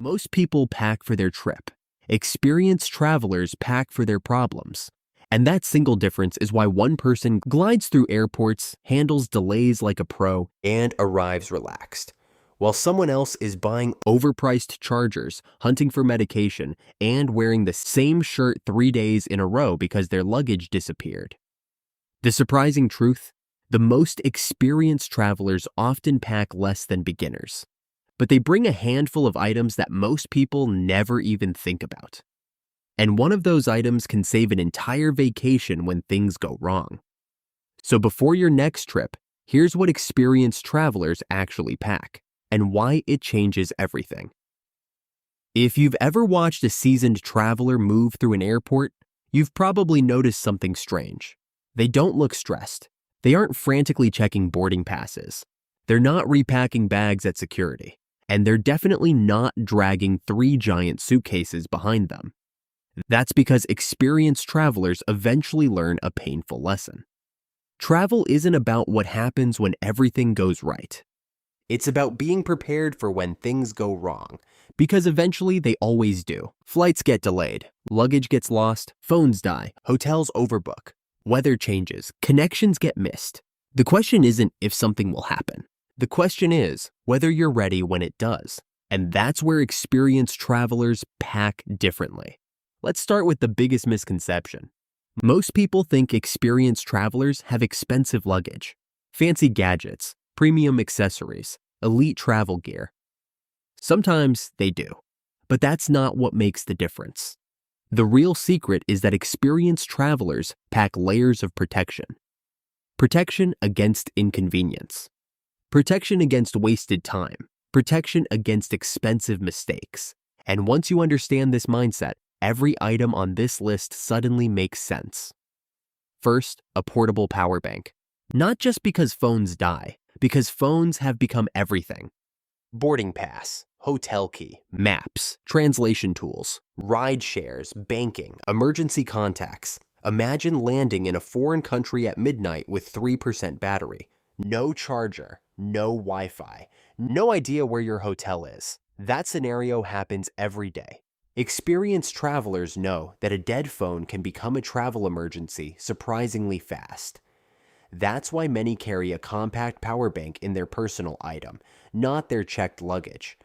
Most people pack for their trip. Experienced travelers pack for their problems. And that single difference is why one person glides through airports, handles delays like a pro, and arrives relaxed, while someone else is buying overpriced chargers, hunting for medication, and wearing the same shirt 3 days in a row because their luggage disappeared. The surprising truth? The most experienced travelers often pack less than beginners, but they bring a handful of items that most people never even think about. And one of those items can save an entire vacation when things go wrong. So before your next trip, here's what experienced travelers actually pack and why it changes everything. If you've ever watched a seasoned traveler move through an airport, you've probably noticed something strange. They don't look stressed. They aren't frantically checking boarding passes. They're not repacking bags at security. And they're definitely not dragging 3 giant suitcases behind them. That's because experienced travelers eventually learn a painful lesson. Travel isn't about what happens when everything goes right. It's about being prepared for when things go wrong, because eventually they always do. Flights get delayed, luggage gets lost, phones die, hotels overbook, weather changes, connections get missed. The question isn't if something will happen. The question is whether you're ready when it does. And that's where experienced travelers pack differently. Let's start with the biggest misconception. Most people think experienced travelers have expensive luggage, fancy gadgets, premium accessories, elite travel gear. Sometimes they do, but that's not what makes the difference. The real secret is that experienced travelers pack layers of protection. Protection against inconvenience. Protection against wasted time. Protection against expensive mistakes. And once you understand this mindset, every item on this list suddenly makes sense. First, a portable power bank. Not just because phones die, because phones have become everything. Boarding pass, hotel key, maps, translation tools, ride shares, banking, emergency contacts. Imagine landing in a foreign country at midnight with 3% battery. No charger, no Wi-Fi, no idea where your hotel is. That scenario happens every day. Experienced travelers know that a dead phone can become a travel emergency surprisingly fast. That's why many carry a compact power bank in their personal item, not their checked luggage.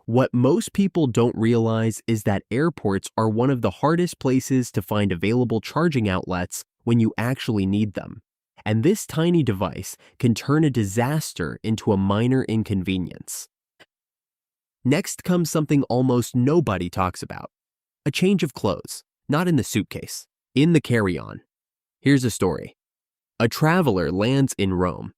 What most people don't realize is that airports are one of the hardest places to find available charging outlets when you actually need them. And this tiny device can turn a disaster into a minor inconvenience. Next comes something almost nobody talks about. A change of clothes, not in the suitcase, in the carry-on. Here's a story. A traveler lands in Rome.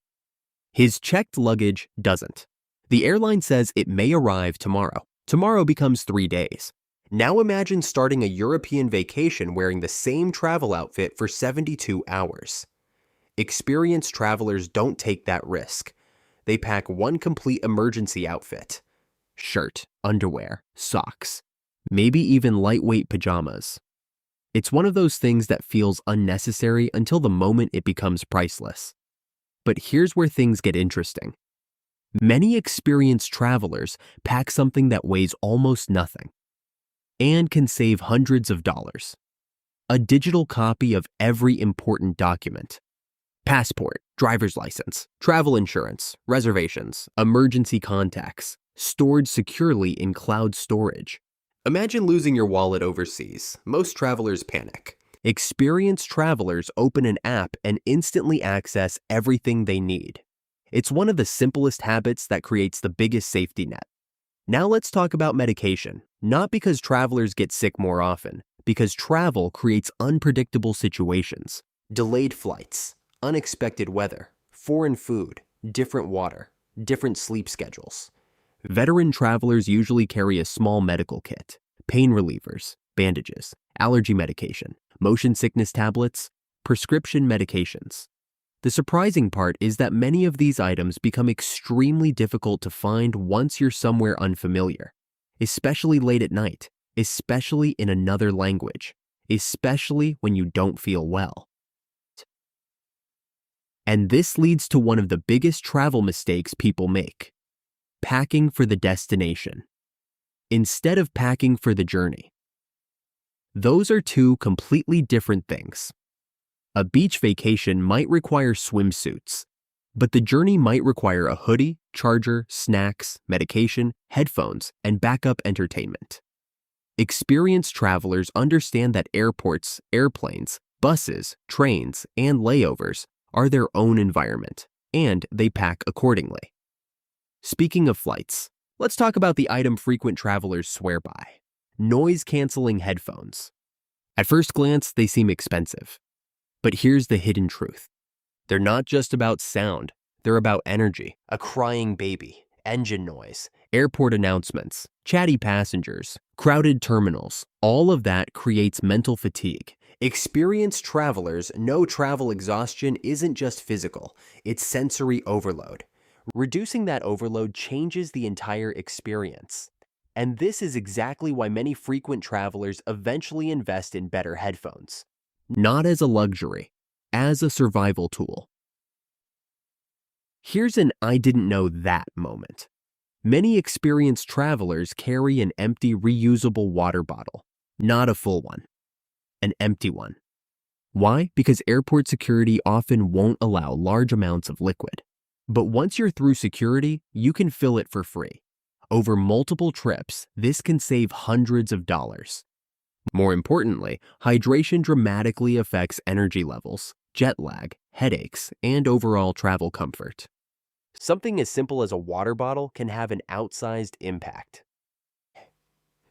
His checked luggage doesn't. The airline says it may arrive tomorrow. Tomorrow becomes 3 days. Now imagine starting a European vacation wearing the same travel outfit for 72 hours. Experienced travelers don't take that risk. They pack one complete emergency outfit. Shirt, underwear, socks, maybe even lightweight pajamas. It's one of those things that feels unnecessary until the moment it becomes priceless. But here's where things get interesting. Many experienced travelers pack something that weighs almost nothing and can save hundreds of dollars. A digital copy of every important document. Passport, driver's license, travel insurance, reservations, emergency contacts, stored securely in cloud storage. Imagine losing your wallet overseas. Most travelers panic. Experienced travelers open an app and instantly access everything they need. It's one of the simplest habits that creates the biggest safety net. Now let's talk about medication. Not because travelers get sick more often, because travel creates unpredictable situations. Delayed flights, unexpected weather, foreign food, different water, different sleep schedules. Veteran travelers usually carry a small medical kit, pain relievers, bandages, allergy medication, motion sickness tablets, prescription medications. The surprising part is that many of these items become extremely difficult to find once you're somewhere unfamiliar, especially late at night, especially in another language, especially when you don't feel well. And this leads to one of the biggest travel mistakes people make: packing for the destination. instead of packing for the journey. Those are two completely different things. A beach vacation might require swimsuits, but the journey might require a hoodie, charger, snacks, medication, headphones, and backup entertainment. Experienced travelers understand that airports, airplanes, buses, trains, and layovers are their own environment, and they pack accordingly. Speaking of flights, let's talk about the item frequent travelers swear by: noise-canceling headphones. At first glance, they seem expensive. But here's the hidden truth. They're not just about sound, they're about energy, a crying baby, engine noise, airport announcements, chatty passengers, crowded terminals. All of that creates mental fatigue. Experienced travelers know travel exhaustion isn't just physical, it's sensory overload. Reducing that overload changes the entire experience. And this is exactly why many frequent travelers eventually invest in better headphones. Not as a luxury, as a survival tool. Here's an I didn't know that moment. Many experienced travelers carry an empty reusable water bottle, not a full one, an empty one. Why? Because airport security often won't allow large amounts of liquid. But once you're through security, you can fill it for free. Over multiple trips, this can save hundreds of dollars. More importantly, hydration dramatically affects energy levels, jet lag, headaches, and overall travel comfort. Something as simple as a water bottle can have an outsized impact.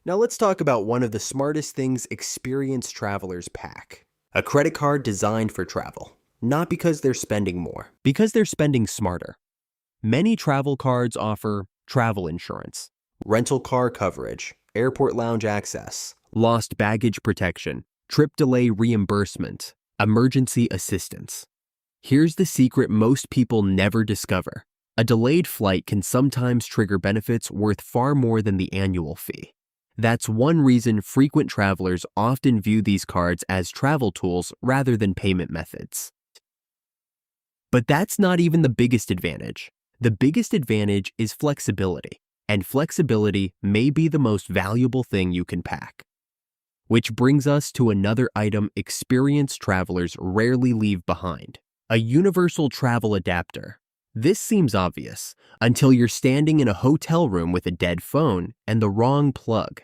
Now let's talk about one of the smartest things experienced travelers pack: a credit card designed for travel. Not because they're spending more, because they're spending smarter. Many travel cards offer travel insurance, rental car coverage, airport lounge access, lost baggage protection, trip delay reimbursement, emergency assistance. Here's the secret most people never discover. A delayed flight can sometimes trigger benefits worth far more than the annual fee. That's one reason frequent travelers often view these cards as travel tools rather than payment methods. But that's not even the biggest advantage. The biggest advantage is flexibility, and flexibility may be the most valuable thing you can pack. Which brings us to another item experienced travelers rarely leave behind: a universal travel adapter. This seems obvious until you're standing in a hotel room with a dead phone and the wrong plug.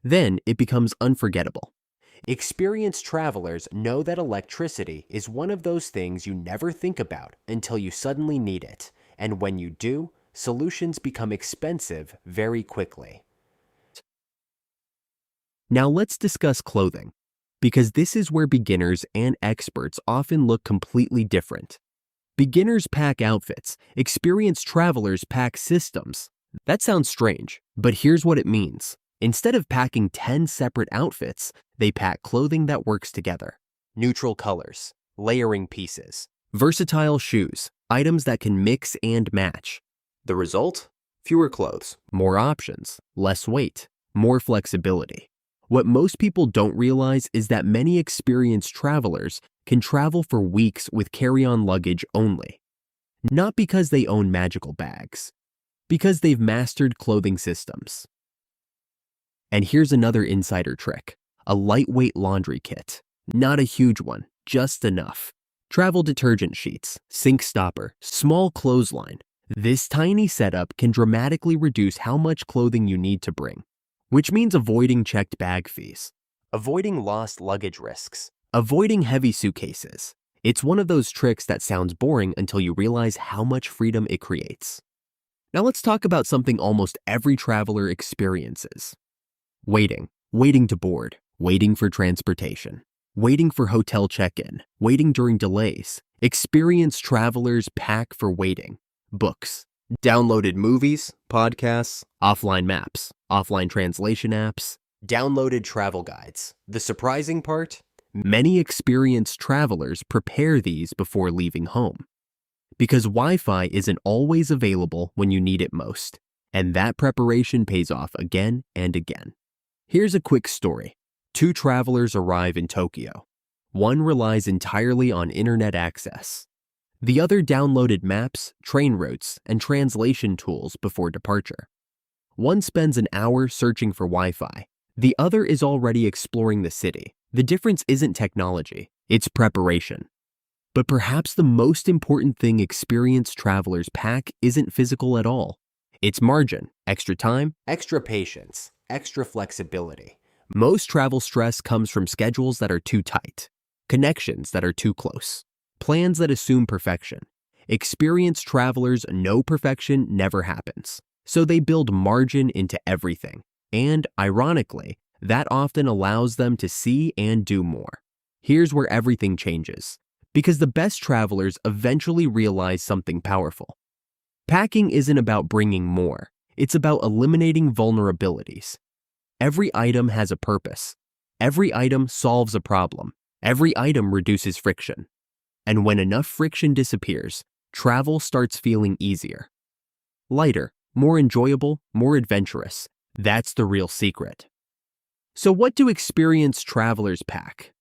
Then it becomes unforgettable. Experienced travelers know that electricity is one of those things you never think about until you suddenly need it, and when you do, solutions become expensive very quickly. Now let's discuss clothing, because this is where beginners and experts often look completely different. Beginners pack outfits, experienced travelers pack systems. That sounds strange, but here's what it means. Instead of packing 10 separate outfits, they pack clothing that works together. Neutral colors, layering pieces, versatile shoes, items that can mix and match. The result? Fewer clothes, more options, less weight, more flexibility. What most people don't realize is that many experienced travelers can travel for weeks with carry-on luggage only. Not because they own magical bags, because they've mastered clothing systems. And here's another insider trick: a lightweight laundry kit. Not a huge one, just enough. Travel detergent sheets, sink stopper, small clothesline. This tiny setup can dramatically reduce how much clothing you need to bring, which means avoiding checked bag fees, avoiding lost luggage risks, avoiding heavy suitcases. It's one of those tricks that sounds boring until you realize how much freedom it creates. Now let's talk about something almost every traveler experiences: waiting to board, waiting for transportation, waiting for hotel check-in, waiting during delays. Experienced travelers pack for waiting: books, downloaded movies, podcasts, offline maps, offline translation apps, downloaded travel guides. The surprising part? Many experienced travelers prepare these before leaving home, because Wi-Fi isn't always available when you need it most, and that preparation pays off again and again. Here's a quick story. 2 travelers arrive in Tokyo. One relies entirely on internet access. The other downloaded maps, train routes, and translation tools before departure. One spends an hour searching for Wi-Fi. The other is already exploring the city. The difference isn't technology, it's preparation. But perhaps the most important thing experienced travelers pack isn't physical at all. It's margin, extra time, extra patience, extra flexibility. Most travel stress comes from schedules that are too tight, connections that are too close, plans that assume perfection. Experienced travelers know perfection never happens, so they build margin into everything. And, ironically, that often allows them to see and do more. Here's where everything changes, because the best travelers eventually realize something powerful. Packing isn't about bringing more, it's about eliminating vulnerabilities. Every item has a purpose. Every item solves a problem. Every item reduces friction. And when enough friction disappears, travel starts feeling easier. Lighter, more enjoyable, more adventurous. That's the real secret. So what do experienced travelers pack?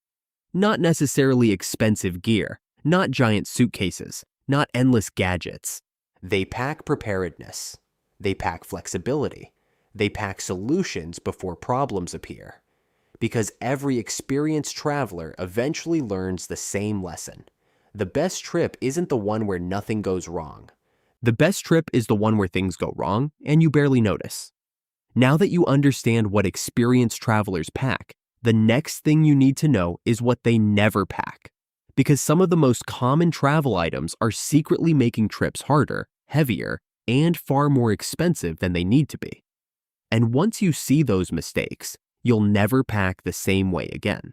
Not necessarily expensive gear, not giant suitcases, not endless gadgets. They pack preparedness. They pack flexibility. They pack solutions before problems appear. Because every experienced traveler eventually learns the same lesson. The best trip isn't the one where nothing goes wrong. The best trip is the one where things go wrong and you barely notice. Now that you understand what experienced travelers pack, the next thing you need to know is what they never pack. Because some of the most common travel items are secretly making trips harder, heavier, and far more expensive than they need to be. And once you see those mistakes, you'll never pack the same way again.